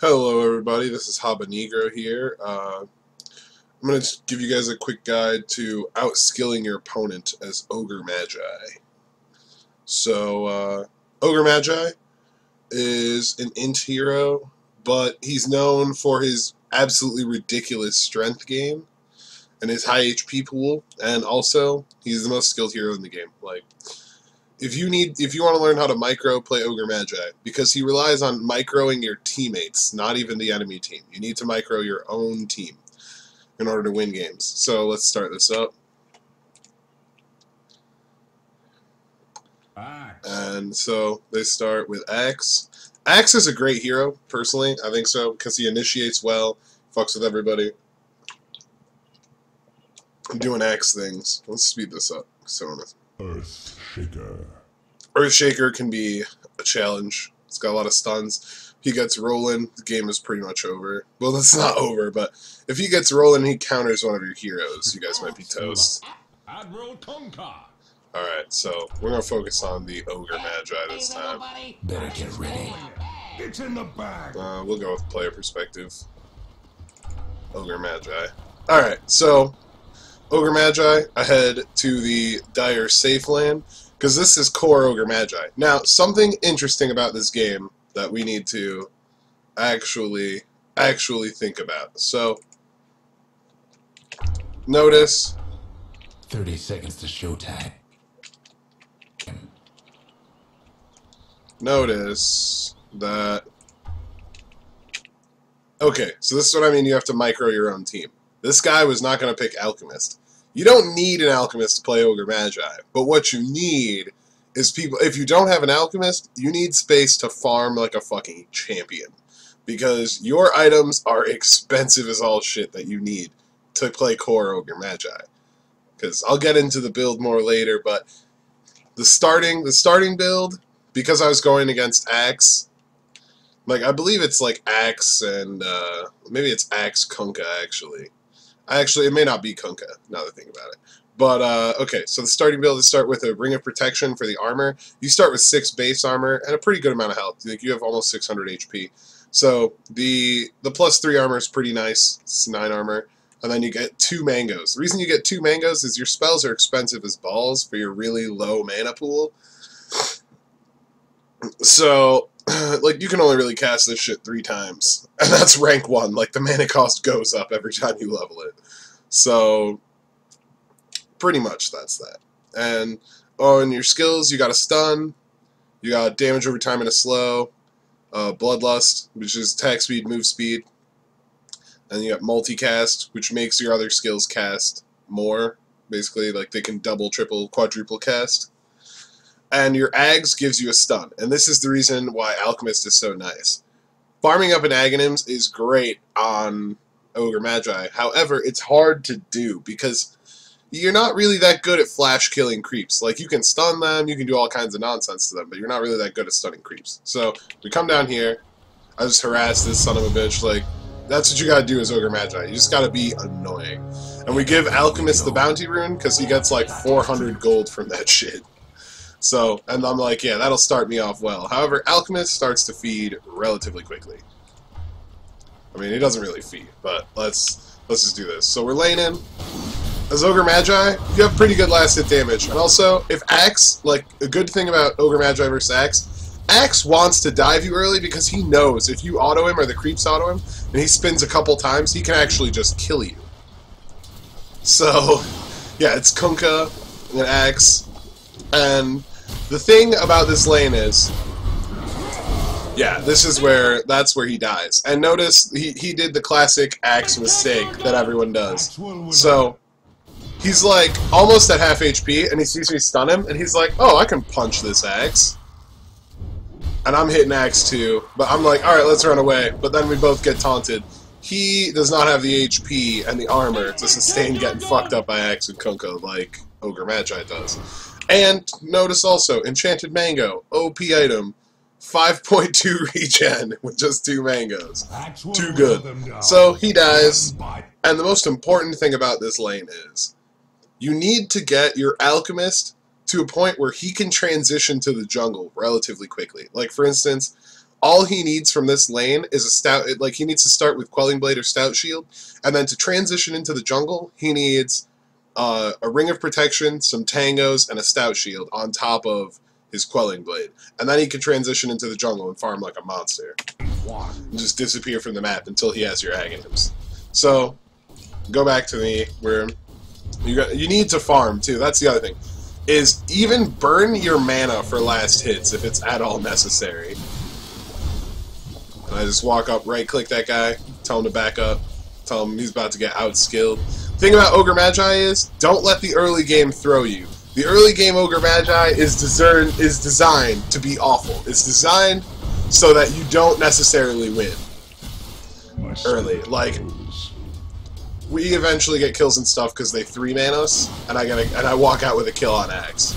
Hello everybody, this is Habanegro here. I'm going to give you guys a quick guide to outskilling your opponent as Ogre Magi. So, Ogre Magi is an int hero, but he's known for his absolutely ridiculous strength game and his high HP pool, and also, he's the most skilled hero in the game. Like, if you want to learn how to micro, play Ogre Magi, because he relies on microing your teammates, not even the enemy team. You need to micro your own team in order to win games. So let's start this up. And so they start with Axe. Axe is a great hero, personally. I think so, because he initiates well, fucks with everybody. I'm doing Axe things. Let's speed this up. Earthshaker. Earthshaker can be a challenge. It's got a lot of stuns. He gets rolling, the game is pretty much over. Well, it's not over, but if he gets rolling, he counters one of your heroes. You guys might be toast. Alright, so we're going to focus on the Ogre Magi this time. Better get ready. It's in the bag. We'll go with player perspective. Ogre Magi. Alright, so Ogre Magi, I head to the Dire Safe Land, because this is core Ogre Magi. Now, something interesting about this game that we need to actually think about. So, notice 30 seconds to showtime. Notice that... Okay, so this is what I mean, you have to micro your own team. This guy was not going to pick Alchemist. You don't need an Alchemist to play Ogre Magi, but what you need is people... If you don't have an Alchemist, you need space to farm like a fucking champion. Because your items are expensive as all shit that you need to play core Ogre Magi. Because I'll get into the build more later, but the starting build, because I was going against Axe, like I believe it's like Axe and maybe it's Axe Kunkka actually. It may not be Kunkka, now that I think about it. But, okay, so the starting build is start with a Ring of Protection for the armor. You start with 6 base armor and a pretty good amount of health. Like, you have almost 600 HP. So, the +3 armor is pretty nice. It's 9 armor. And then you get 2 mangoes. The reason you get 2 mangoes is your spells are expensive as balls for your really low mana pool. So, like, you can only really cast this shit 3 times. And that's rank 1. Like, the mana cost goes up every time you level it. So, pretty much that's that. And on your skills, you got a stun, you got damage over time and a slow, bloodlust, which is attack speed, move speed, and you got multicast, which makes your other skills cast more. Basically, like they can double, triple, quadruple cast. And your Ags gives you a stun, and this is the reason why Alchemist is so nice. Farming up an Aghanims is great on Ogre Magi. However, it's hard to do because you're not really that good at flash killing creeps. Like, you can stun them, you can do all kinds of nonsense to them, but you're not really that good at stunning creeps. So, we come down here, I just harass this son of a bitch. Like, that's what you gotta do as Ogre Magi. You just gotta be annoying. And we give Alchemist the bounty rune, because he gets like 400 gold from that shit. So, and I'm like, yeah, that'll start me off well. However, Alchemist starts to feed relatively quickly. I mean, he doesn't really feed, but let's just do this. So we're laying in. As Ogre Magi, you have pretty good last hit damage. And also, if Axe, like, a good thing about Ogre Magi versus Axe, Axe wants to dive you early because he knows if you auto him or the creeps auto him, and he spins a couple times, he can actually just kill you. So, yeah, it's Kunkka and Axe. And the thing about this lane is, yeah, that's where he dies. And notice, he did the classic Axe mistake that everyone does. So, he's like almost at half HP, and he sees me stun him, and he's like, oh, I can punch this Axe. And I'm hitting Axe too, but I'm like, alright, let's run away. But then we both get taunted. He does not have the HP and the armor to sustain getting fucked up by Axe and Kunkka like Ogre Magi does. And notice also, Enchanted Mango, OP item, 5.2 regen with just 2 mangoes. Too good. So he dies, and the most important thing about this lane is, you need to get your Alchemist to a point where he can transition to the jungle relatively quickly. Like, for instance, all he needs from this lane is a stout, like he needs to start with Quelling Blade or Stout Shield, and then to transition into the jungle, he needs a Ring of Protection, some Tangos, and a Stout Shield on top of his Quelling Blade. And then he can transition into the jungle and farm like a monster. And just disappear from the map until he has your Aghanims. So, go back to me, where you need to farm too, that's the other thing. Is even burn your mana for last hits if it's at all necessary. And I just walk up, right-click that guy, tell him to back up, tell him he's about to get outskilled. The thing about Ogre Magi is, don't let the early game throw you. The early game Ogre Magi is designed to be awful. It's designed so that you don't necessarily win early. Like, we eventually get kills and stuff because they 3-man us, and I walk out with a kill on Axe.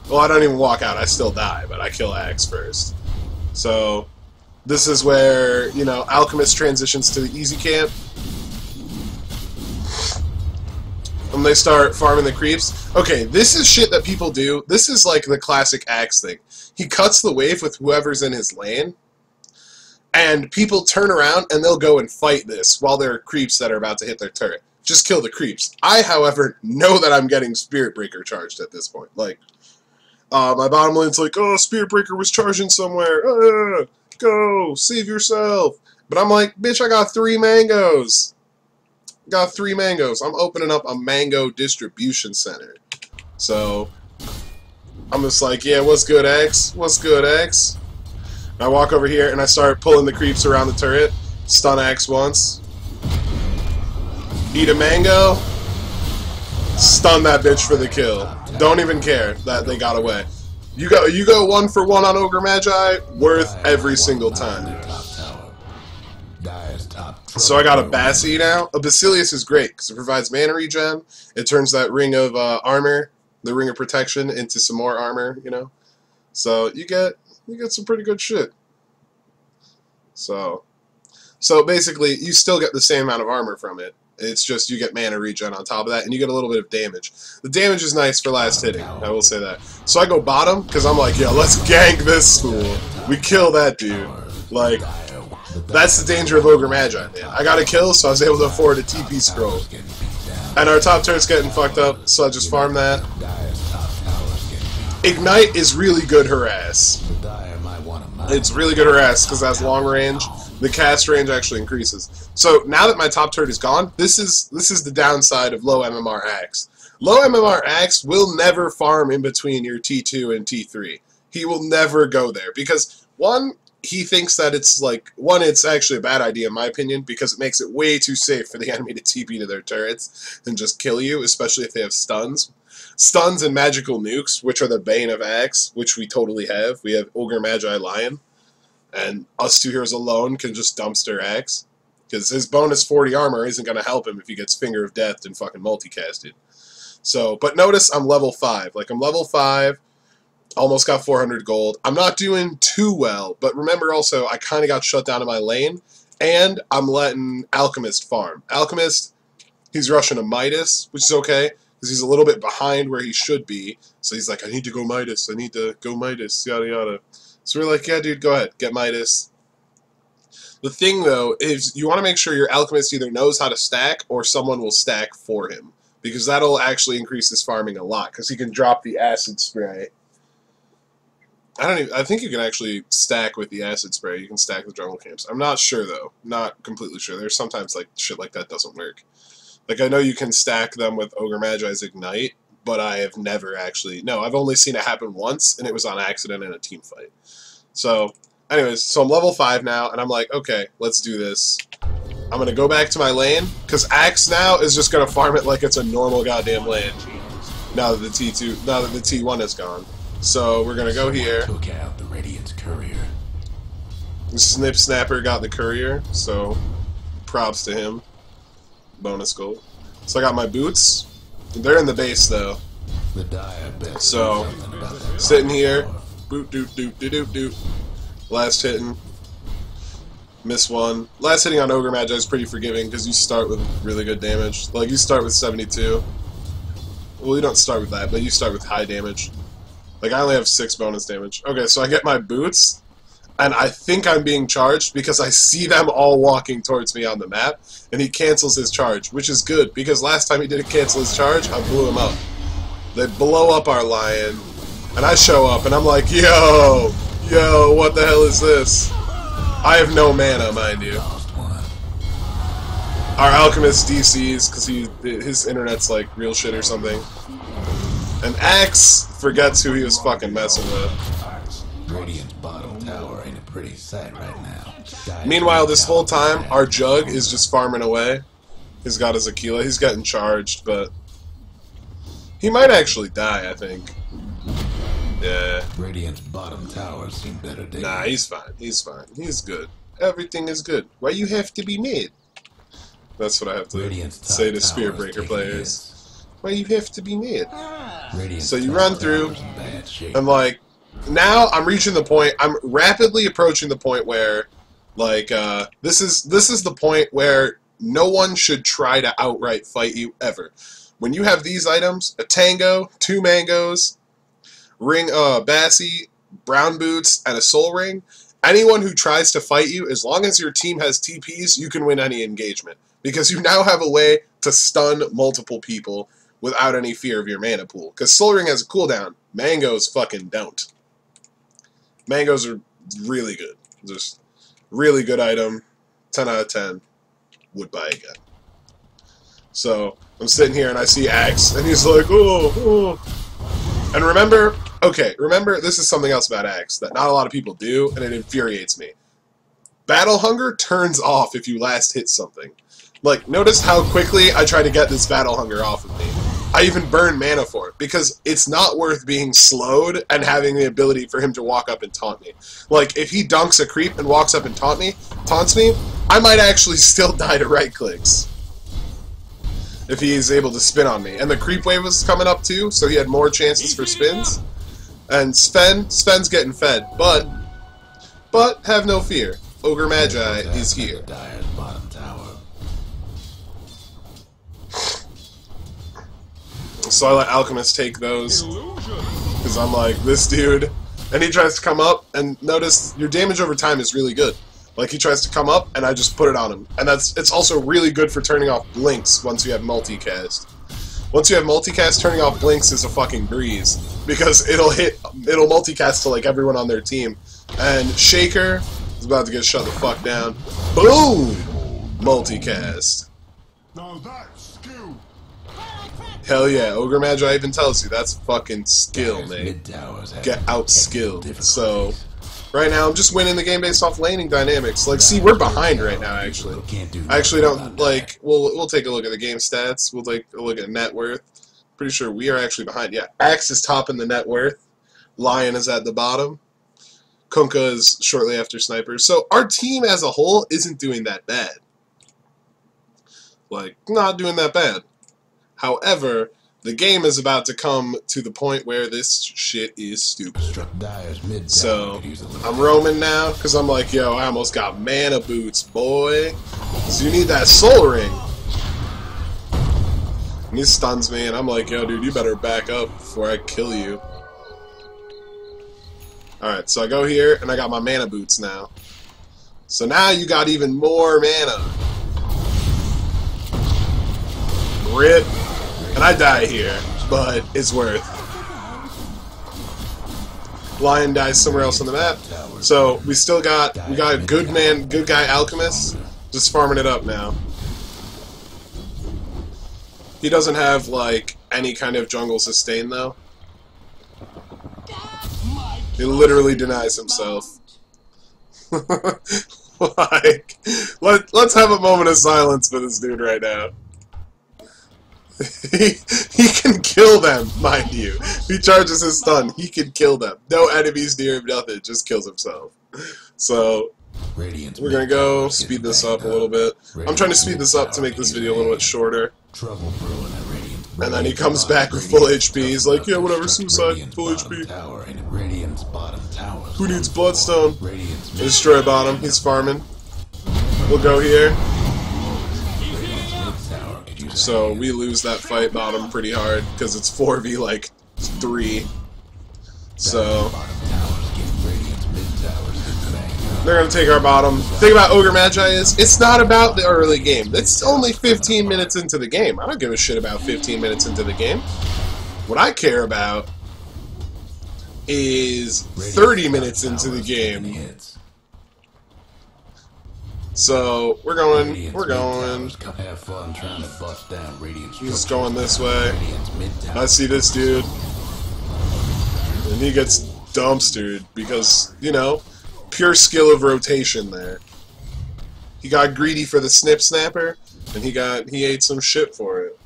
Well, I don't even walk out, I still die, but I kill Axe first. So, this is where, you know, Alchemist transitions to the easy camp. When they start farming the creeps. Okay, this is shit that people do. This is like the classic Axe thing. He cuts the wave with whoever's in his lane, and people turn around and they'll go and fight this while there are creeps that are about to hit their turret. Just kill the creeps. I, however, know that I'm getting Spirit Breaker charged at this point. Like, my bottom lane's like, oh, Spirit Breaker was charging somewhere. Go, save yourself. But I'm like, bitch, I got 3 mangoes. Got 3 mangoes. I'm opening up a mango distribution center. So, I'm just like, yeah, what's good, X? What's good, X? And I walk over here and I start pulling the creeps around the turret. Stun X once. Eat a mango. Stun that bitch for the kill. Don't even care that they got away. You go 1 for 1 on Ogre Magi, worth every single time. So I got a Bassi now. A Basilius is great because it provides mana regen. It turns that ring of armor, the ring of protection, into some more armor. You know, so you get some pretty good shit. So basically, you still get the same amount of armor from it. It's just you get mana regen on top of that, and you get a little bit of damage. The damage is nice for last hitting, I will say that. So I go bottom, because I'm like, yo, let's gank this fool. We kill that dude. Like, that's the danger of Ogre Magi, man. I got a kill, so I was able to afford a TP scroll. And our top turret's getting fucked up, so I just farm that. Ignite is really good harass. It's really good harass, because that's long range. The cast range actually increases. So now that my top turret is gone, this is the downside of low MMR Axe. Low MMR Axe will never farm in between your T2 and T3. He will never go there because one, he thinks that it's like it's actually a bad idea in my opinion because it makes it way too safe for the enemy to TP to their turrets and just kill you, especially if they have stuns. Stuns and magical nukes, which are the bane of Axe, which we totally have. We have Ogre Magi Lion. And us 2 heroes alone can just dumpster Axe. Because his bonus 40 armor isn't going to help him if he gets Finger of Death and fucking multicasted. So, but notice I'm level 5. Like, I'm level 5, almost got 400 gold. I'm not doing too well, but remember also, I kind of got shut down in my lane, and I'm letting Alchemist farm. Alchemist, he's rushing a Midas, which is okay, because he's a little bit behind where he should be. So he's like, I need to go Midas, yada yada. So we're like, yeah, dude, go ahead, get Midas. The thing, though, is you want to make sure your Alchemist either knows how to stack or someone will stack for him. Because that'll actually increase his farming a lot, because he can drop the Acid Spray. I think you can actually stack with the Acid Spray. You can stack the jungle camps. I'm not sure, though. Not completely sure. There's sometimes, like, shit like that doesn't work. Like, I know you can stack them with Ogre Magi's Ignite, but I have never actually... No, I've only seen it happen once, and it was on accident in a team fight. So, anyways, so I'm level 5 now, and I'm like, okay, let's do this. I'm going to go back to my lane, because Axe now is just going to farm it like it's a normal goddamn lane. Now that the T1 is gone. So, we're going to go here. Took out the Radiant's courier. Snip Snapper got the courier, so props to him. Bonus gold. So I got my boots. They're in the base, though. So, sitting here. Boot, doot, doot, doot, doot, doot. Last hitting. Miss one. Last hitting on Ogre Magi is pretty forgiving because you start with really good damage. Like, you start with 72. Well, you don't start with that, but you start with high damage. Like, I only have 6 bonus damage. Okay, so I get my boots, and I think I'm being charged because I see them all walking towards me on the map, and he cancels his charge, which is good, because last time he didn't cancel his charge, I blew him up. They blow up our lion, and I show up, and I'm like, yo, what the hell is this? I have no mana, mind you. Our alchemist DCs, because his internet's like real shit or something. And Axe forgets who he was fucking messing with. Radiant's bottom tower ain't a pretty sight right now. Meanwhile, this whole time, our Jug is just farming away. He's got his Aquila. He's getting charged, but he might actually die, I think. Yeah. Radiant's bottom tower seem better days. Nah, he's fine. He's fine. He's good. Everything is good. Why you have to be mid? That's what I have to say to Spearbreaker players. Why you have to be mid? So you run through, and like, now I'm reaching the point, I'm rapidly approaching the point where, like, this is the point where no one should try to outright fight you, ever. When you have these items, a Tango, 2 Mangoes, Ring, Bassi, Brown Boots, and a Soul Ring, anyone who tries to fight you, as long as your team has TPs, you can win any engagement. Because you now have a way to stun multiple people without any fear of your mana pool. Because Soul Ring has a cooldown. Mangoes fucking don't. Mangoes are really good. Just really good item. 10 out of 10. Would buy again. So, I'm sitting here and I see Axe, and he's like, oh. And remember, this is something else about Axe that not a lot of people do, and it infuriates me. Battle Hunger turns off if you last hit something. Like, notice how quickly I try to get this Battle Hunger off of me. I even burn mana for it, because it's not worth being slowed and having the ability for him to walk up and taunt me. Like, if he dunks a creep and walks up and taunts me, I might actually still die to right clicks. If he is able to spin on me. And the creep wave was coming up too, so he had more chances for spins. And Sven's getting fed, but have no fear. Ogre Magi is here. So I let Alchemist take those, because I'm like, this dude, and he tries to come up, and notice your damage over time is really good. Like, he tries to come up, and I just put it on him. And it's also really good for turning off blinks once you have multicast. Once you have multicast, turning off blinks is a fucking breeze, because it'll multicast to like everyone on their team. And Shaker is about to get shut the fuck down. Boom! Multicast. Now that's skill. Hell yeah, Ogre Magi even tells you that's fucking skill, mate. Get out-skilled. So, right now I'm just winning the game based off laning dynamics. Like, see, we're behind right now, actually. I actually don't, like, we'll take a look at the game stats. We'll take a look at net worth. Pretty sure we are actually behind. Yeah, Axe is topping the net worth. Lion is at the bottom. Kunkka is shortly after Sniper. So, our team as a whole isn't doing that bad. Like, not doing that bad. However, the game is about to come to the point where this shit is stupid. So, I'm roaming now, because I'm like, yo, I almost got mana boots, boy. So you need that Soul Ring. And he stuns me, and I'm like, yo, dude, you better back up before I kill you. Alright, so I go here, and I got my mana boots now. So now you got even more mana. Rip. And I die here, but it's worth. Lion dies somewhere else on the map. So we got a good guy Alchemist, just farming it up now. He doesn't have like any kind of jungle sustain though. He literally denies himself. Like, let's have a moment of silence for this dude right now. He can kill them, mind you. He charges his stun. He can kill them. No enemies near him, nothing. Just kills himself. So, we're gonna go speed this up a little bit. I'm trying to speed this up to make this video a little bit shorter. And then he comes back with full HP. He's like, yeah, whatever, suicide, full HP. Who needs Bloodstone? Destroy bottom. He's farming. We'll go here. So we lose that fight bottom pretty hard because it's 4v like 3. So They're going to take our bottom. The thing about Ogre Magi is, it's not about the early game. It's only 15 minutes into the game. I don't give a shit about 15 minutes into the game. What I care about is 30 minutes into the game. So, we're going. Have fun trying to bust down Radiant's Just going this way. I see this dude. And he gets dumpstered because, you know, pure skill of rotation there. He got greedy for the snip snapper, and he ate some shit for it.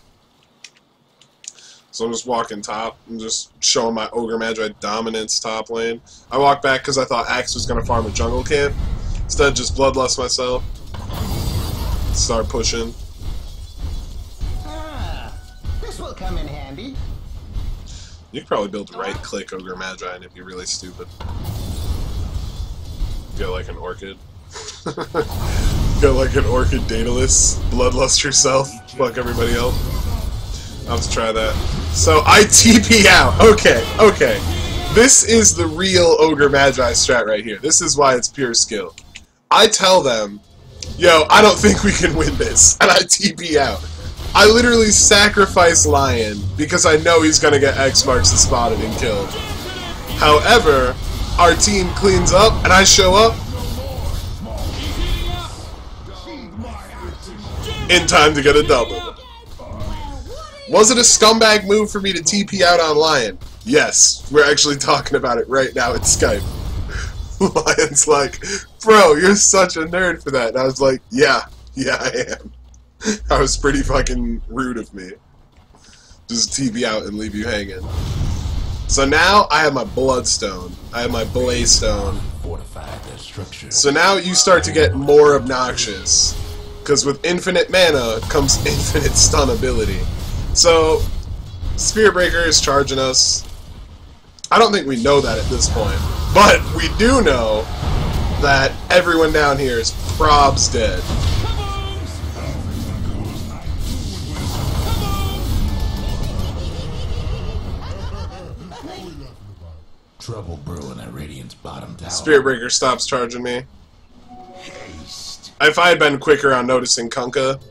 So I'm just walking top. I'm just showing my Ogre Magi dominance top lane. I walked back because I thought Axe was going to farm a jungle camp. Instead, just bloodlust myself. Start pushing. This will come in handy. You could probably build right-click Ogre Magi and it'd be really stupid. Get like an orchid. Get like an orchid Daedalus. Bloodlust yourself. Fuck everybody else. I'll have to try that. So I TP out. Okay. This is the real Ogre Magi strat right here. This is why it's pure skill. I tell them, yo, I don't think we can win this, and I TP out. I literally sacrifice Lion because I know he's gonna get X marks and spotted and killed. However, our team cleans up, and I show up in time to get a double. Was it a scumbag move for me to TP out on Lion? Yes, we're actually talking about it right now in Skype. Lion's like, bro, you're such a nerd for that. And I was like, yeah, I am. That was pretty fucking rude of me. Just TP out and leave you hanging. So now I have my Bloodstone. I have my Blaze-Stone. So now you start to get more obnoxious. Because with infinite mana comes infinite stun ability. So, Spirit Breaker is charging us. I don't think we know that at this point. But we do know that everyone down here is probs dead. Trouble brewing at Radiant's bottom tower. Spirit Breaker stops charging me. If I had been quicker on noticing Kunkka,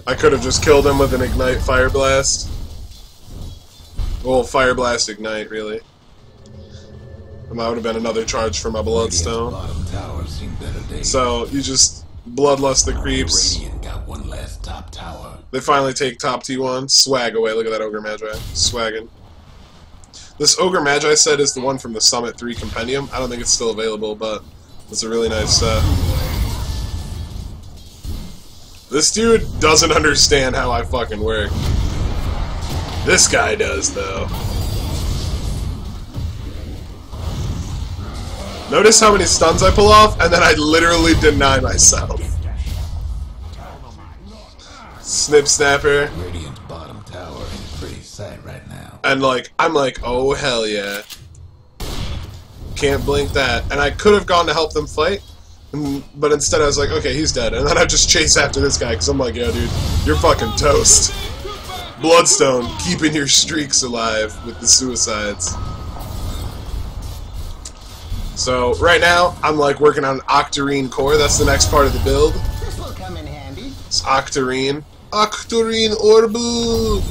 I could have just killed him with an Ignite Fire Blast. Well, Fire Blast Ignite, really. And that would have been another charge for my Bloodstone. So, you just bloodlust the creeps. Radiant got one last top tower. They finally take top T1. Swag away. Look at that Ogre Magi. Swagging. This Ogre Magi set is the one from the Summit 3 Compendium. I don't think it's still available, but it's a really nice set. This dude doesn't understand how I fucking work. This guy does, though. Notice how many stuns I pull off, and then I literally deny myself. Snip Snapper. Radiant's bottom tower is pretty sad right now. And like, I'm like, oh hell yeah. Can't blink that. And I could have gone to help them fight, but instead I was like, okay, he's dead. And then I just chase after this guy, because I'm like, yo dude, you're fucking toast. Bloodstone, keeping your streaks alive with the suicides. So, right now, I'm like working on Octarine Core. That's the next part of the build. This will come in handy. It's Octarine. Octarine Orbu!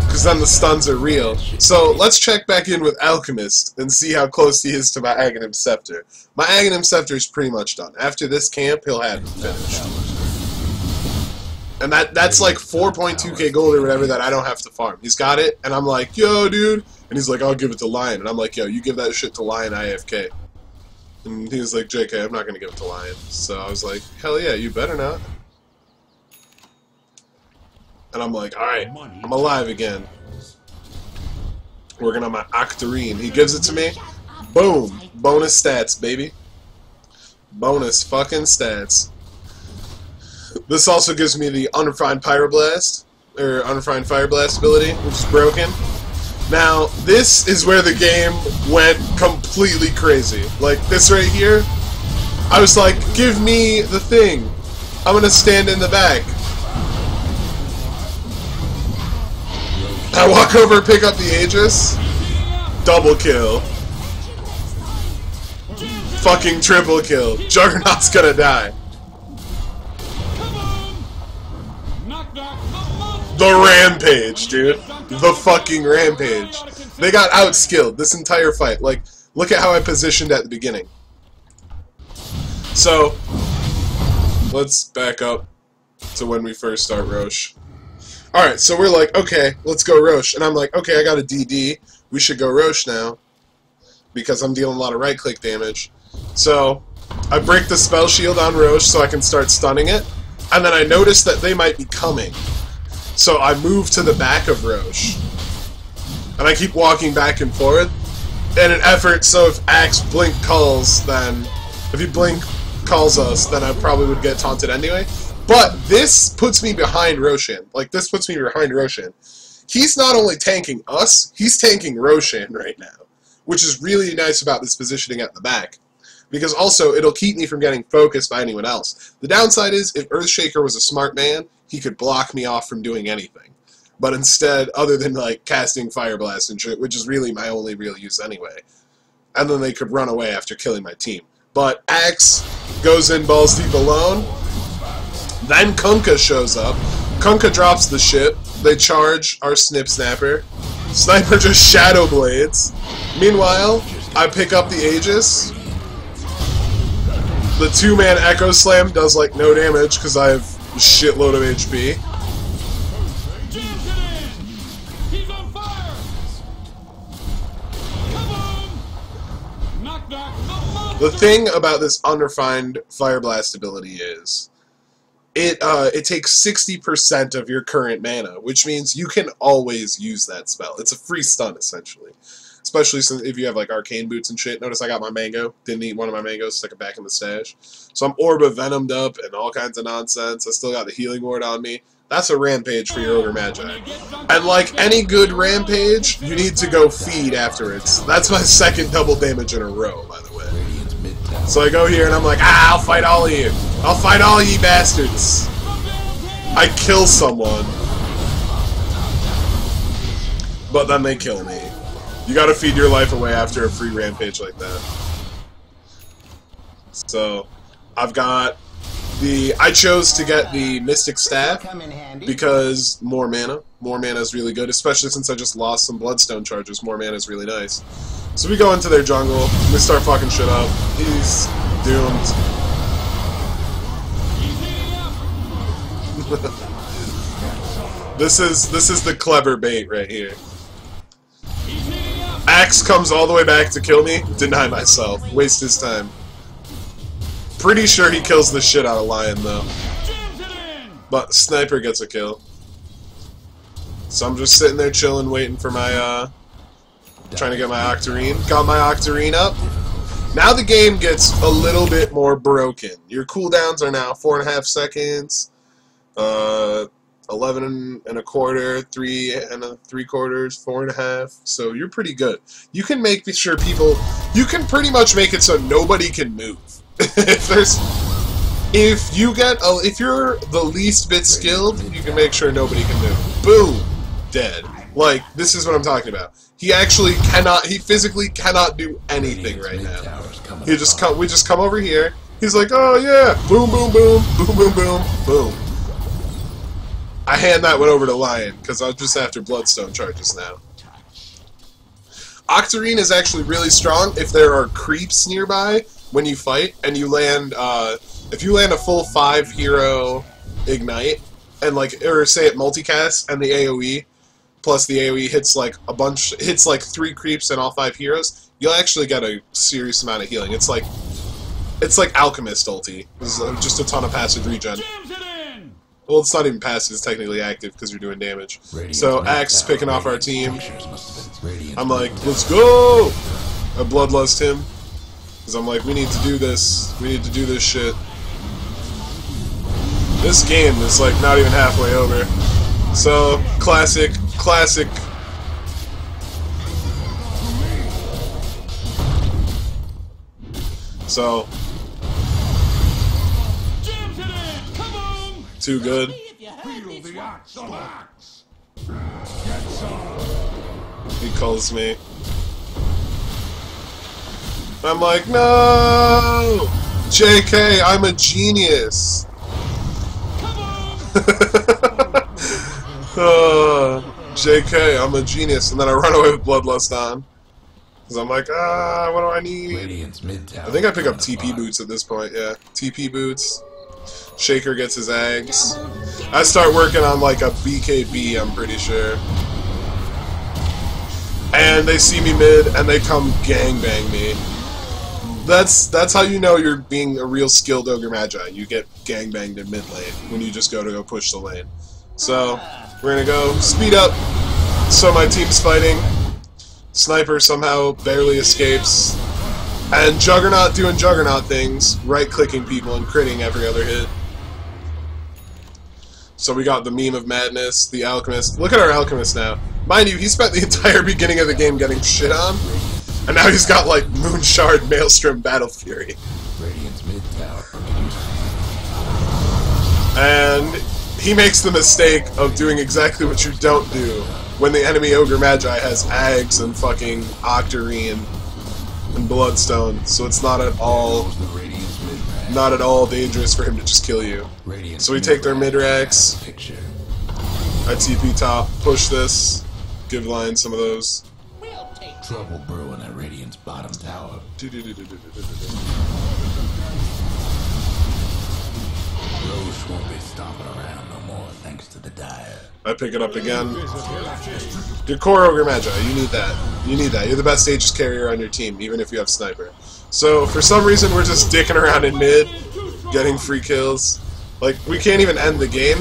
Because then the stuns are real. So, let's check back in with Alchemist and see how close he is to my Aghanim Scepter. My Aghanim Scepter is pretty much done. After this camp, he'll have it finished. And that's like 4.2k gold or whatever that I don't have to farm. He's got it, and I'm like, yo, dude. And he's like, I'll give it to Lion. And I'm like, yo, you give that shit to Lion AFK. And he was like, JK, I'm not going to give it to Lion. So I was like, hell yeah, you better not. And I'm like, alright, I'm alive again. Working on my Octarine. He gives it to me. Boom. Bonus stats, baby. Bonus fucking stats. This also gives me the Unrefined Pyroblast, or Unrefined Fire Blast ability, which is broken. Now, this is where the game went completely crazy. Like, this right here, I was like, give me the thing. I'm gonna stand in the back. I walk over, pick up the Aegis, double kill. Fucking triple kill. Juggernaut's gonna die. The rampage, dude. The fucking rampage. They got outskilled this entire fight. Like, look at how I positioned at the beginning. So, let's back up to when we first start Roche. Alright, so we're like, okay, let's go Roche. And I'm like, okay, I got a DD. We should go Roche now. Because I'm dealing a lot of right-click damage. So, I break the spell shield on Roche so I can start stunning it. And then I notice that they might be coming. So I move to the back of Roche. And I keep walking back and forth in an effort so if Axe blink calls, then... If he blink calls us, then I probably would get taunted anyway. But this puts me behind Roshan. Like, this puts me behind Roshan. He's not only tanking us, he's tanking Roshan right now. Which is really nice about this positioning at the back. Because also, it'll keep me from getting focused by anyone else. The downside is, if Earthshaker was a smart man, he could block me off from doing anything. But instead, other than, like, casting Fire Blast and shit, which is really my only real use anyway. And then they could run away after killing my team. But Axe goes in balls deep alone. Then Kunkka shows up. Kunkka drops the ship. They charge our Snip Snapper. Sniper just Shadow Blades. Meanwhile, I pick up the Aegis. The 2-man Echo Slam does like no damage because I have a shitload of HP. The thing about this unrefined Fire Blast ability is it takes 60% of your current mana, which means you can always use that spell. It's a free stun, essentially. Especially since if you have like arcane boots and shit. Notice I got my mango. Didn't eat one of my mangoes, stuck it back in the stash. So I'm Orb of Venomed up and all kinds of nonsense. I still got the healing ward on me. That's a rampage for your Ogre Magi. And like any good rampage, you need to go feed afterwards. That's my second double damage in a row, by the way. So I go here and I'm like, I'll fight all of you. I'll fight all ye bastards. I kill someone. But then they kill me. You gotta feed your life away after a free rampage like that. So, I've got the... I chose to get the Mystic Staff because more mana. More mana is really good, especially since I just lost some Bloodstone charges. More mana is really nice. So we go into their jungle, we start fucking shit up. He's doomed. This is the clever bait right here. Axe comes all the way back to kill me, deny myself, waste his time. Pretty sure he kills the shit out of Lion though. But Sniper gets a kill. So I'm just sitting there chilling, waiting for my, trying to get my Octarine. Got my Octarine up. Now the game gets a little bit more broken. Your cooldowns are now 4.5 seconds, 11 and a quarter, 3 and 3/4, 4.5. So you're pretty good. You can make sure people. You can pretty much make it so nobody can move. if you're the least bit skilled, you can make sure nobody can move. Boom, dead. Like this is what I'm talking about. He actually cannot. He physically cannot do anything right now. We just come over here. He's like, oh yeah, boom, boom, boom, boom, boom, boom, boom. I hand that one over to Lion, because I'm just after Bloodstone charges now. Octarine is actually really strong if there are creeps nearby when you fight, and you land, if you land a full 5-hero Ignite, and like, or say it multicast, and the AoE, plus the AoE hits like a bunch, hits like 3 creeps and all 5 heroes, you'll actually get a serious amount of healing. It's like Alchemist ulti. It's just a ton of passive regen. Well, it's not even passive, it's technically active because you're doing damage. So, Axe picking off our team. I'm like, let's go! I bloodlust him. Because I'm like, we need to do this. We need to do this shit. This game is like not even halfway over. So, classic. So, too good. He calls me. I'm like, no! JK, I'm a genius! JK, I'm a genius. And then I run away with Bloodlust on. Because I'm like, what do I need? Radiant's mid tower. I think I pick up TP boots at this point, yeah. TP boots. Shaker gets his eggs. I start working on like a BKB, I'm pretty sure. And they see me mid and they come gangbang me. That's how you know you're being a real skilled Ogre Magi. You get gangbanged in mid lane when you just go push the lane. So we're gonna go speed up. So my team's fighting. Sniper somehow barely escapes. And Juggernaut doing Juggernaut things, right-clicking people and critting every other hit. So we got the Meme of Madness, the Alchemist. Look at our Alchemist now. Mind you, he spent the entire beginning of the game getting shit on, and now he's got like Moonshard, Maelstrom, Battle Fury. Radiant's mid tower. And he makes the mistake of doing exactly what you don't do when the enemy Ogre Magi has Ags and fucking Octarine and Bloodstone, so it's not at all dangerous for him to just kill you. So we take their mid-racks. I TP top, push this, give Lion some of those. Trouble brewing at Radiant's bottom tower. Roche won't be stomping around no more thanks to the Dire. I pick it up again. Your core Ogre Magi, you need that. You need that. You're the best Aegis carrier on your team, even if you have Sniper. So, for some reason, we're just dicking around in mid, getting free kills. Like, we can't even end the game.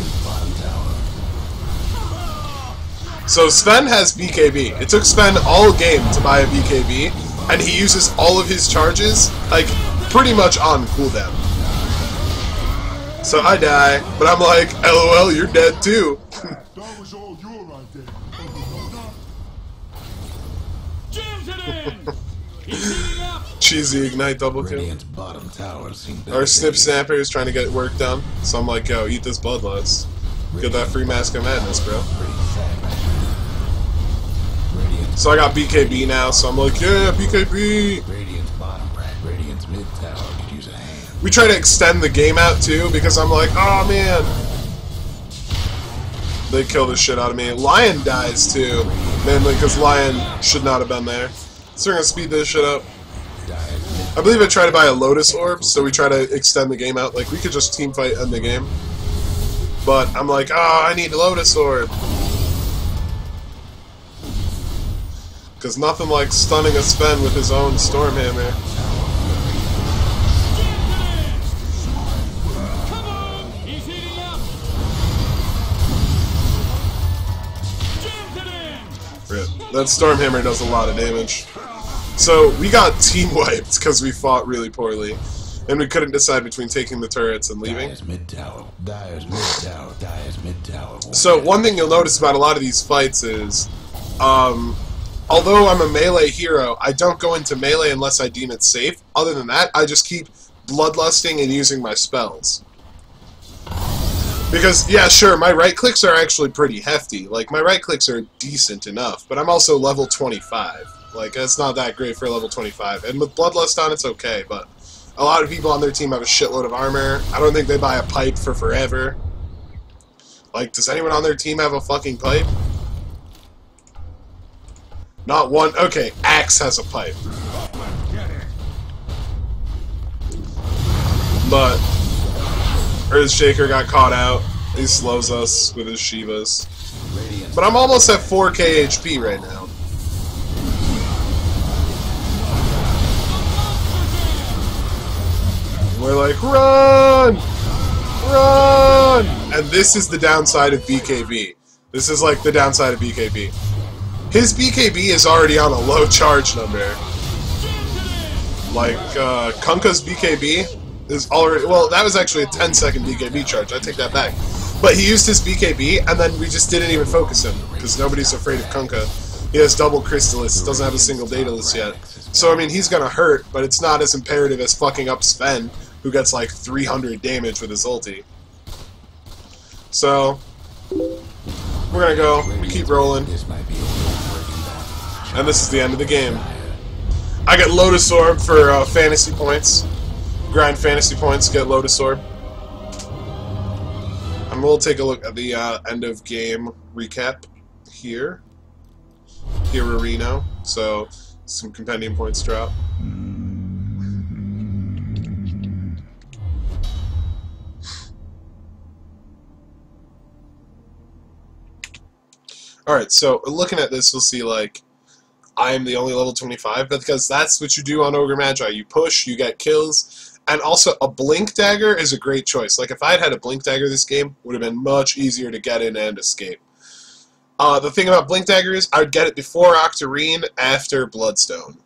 So, Sven has BKB. It took Sven all game to buy a BKB, and he uses all of his charges, like, pretty much on cooldown. So I die, but I'm like, LOL, you're dead too. That was all your idea. Cheesy Ignite double kill. Radiant's bottom tower seemed Our Snip Snapper is trying to get work done, so I'm like, yo, eat this Bloodlust. Get that free Mask of Madness, bro. So I got BKB now, so I'm like, yeah, BKB! Radiant's bottom rack, Radiant's mid tower could use a hand. We try to extend the game out too, because I'm like, oh man! They kill the shit out of me. Lion dies too, mainly because Lion should not have been there. So we're gonna speed this shit up. I believe I try to buy a Lotus Orb, so we try to extend the game out. Like, we could just team fight end the game. But I'm like, oh, I need a Lotus Orb. Because nothing like stunning a Sven with his own Stormhammer. That Stormhammer does a lot of damage. So we got team wiped because we fought really poorly, and we couldn't decide between taking the turrets and leaving. Dire's mid tower. Dire's mid tower. Dire's mid tower. So one thing you'll notice about a lot of these fights is, although I'm a melee hero, I don't go into melee unless I deem it safe. Other than that, I just keep bloodlusting and using my spells. Because, yeah, sure, my right clicks are actually pretty hefty. Like, my right clicks are decent enough, but I'm also level 25. Like, that's not that great for level 25. And with Bloodlust on, it's okay, but a lot of people on their team have a shitload of armor. I don't think they buy a pipe for forever. Like, does anyone on their team have a fucking pipe? Not one. Okay, Axe has a pipe. But Earthshaker got caught out. He slows us with his Shivas. But I'm almost at 4k HP right now. We're like, run! Run! And this is the downside of BKB. This is like the downside of BKB. His BKB is already on a low charge number. Like, Kunkka's BKB is already... Well, that was actually a 10-second BKB charge. I take that back. But he used his BKB, and then we just didn't even focus him, because nobody's afraid of Kunkka. He has double Crystallis, doesn't have a single Daedalus yet. So, I mean, he's gonna hurt, but it's not as imperative as fucking up Sven, who gets like 300 damage with his ulti. So, we're gonna go, we keep rolling. And this is the end of the game. I get Lotus Orb for fantasy points. Grind fantasy points, get Lotus Orb. And we'll take a look at the end of game recap here. Reno. So, some compendium points drop. Alright, so looking at this, you'll see, like, I am the only level 25, because that's what you do on Ogre Magi. You push, you get kills, and also a Blink Dagger is a great choice. Like, if I had a Blink Dagger this game, it would have been much easier to get in and escape. The thing about Blink Dagger is, I would get it before Octarine, after Bloodstone.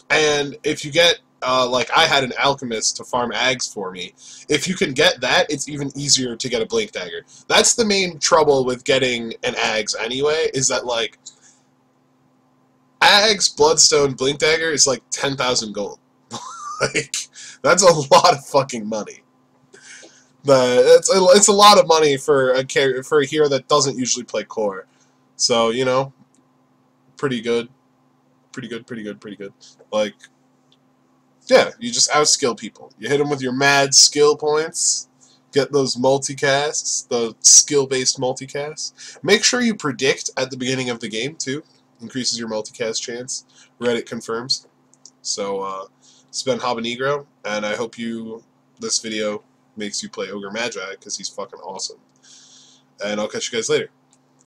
And if you get, like, I had an Alchemist to farm Ags for me. If you can get that, it's even easier to get a Blink Dagger. That's the main trouble with getting an Ags anyway, is that, like, Ags, Bloodstone, Blink Dagger is like 10,000 gold. Like, that's a lot of fucking money. It's a lot of money for a hero that doesn't usually play core. So, you know, pretty good. Pretty good. Like, yeah, you just outskill people. You hit them with your mad skill points, get those multicasts, the skill-based multicasts. Make sure you predict at the beginning of the game, too. Increases your multicast chance. Reddit confirms. So, it's been Habanegro, and I hope this video makes you play Ogre Magi, because he's fucking awesome. And I'll catch you guys later.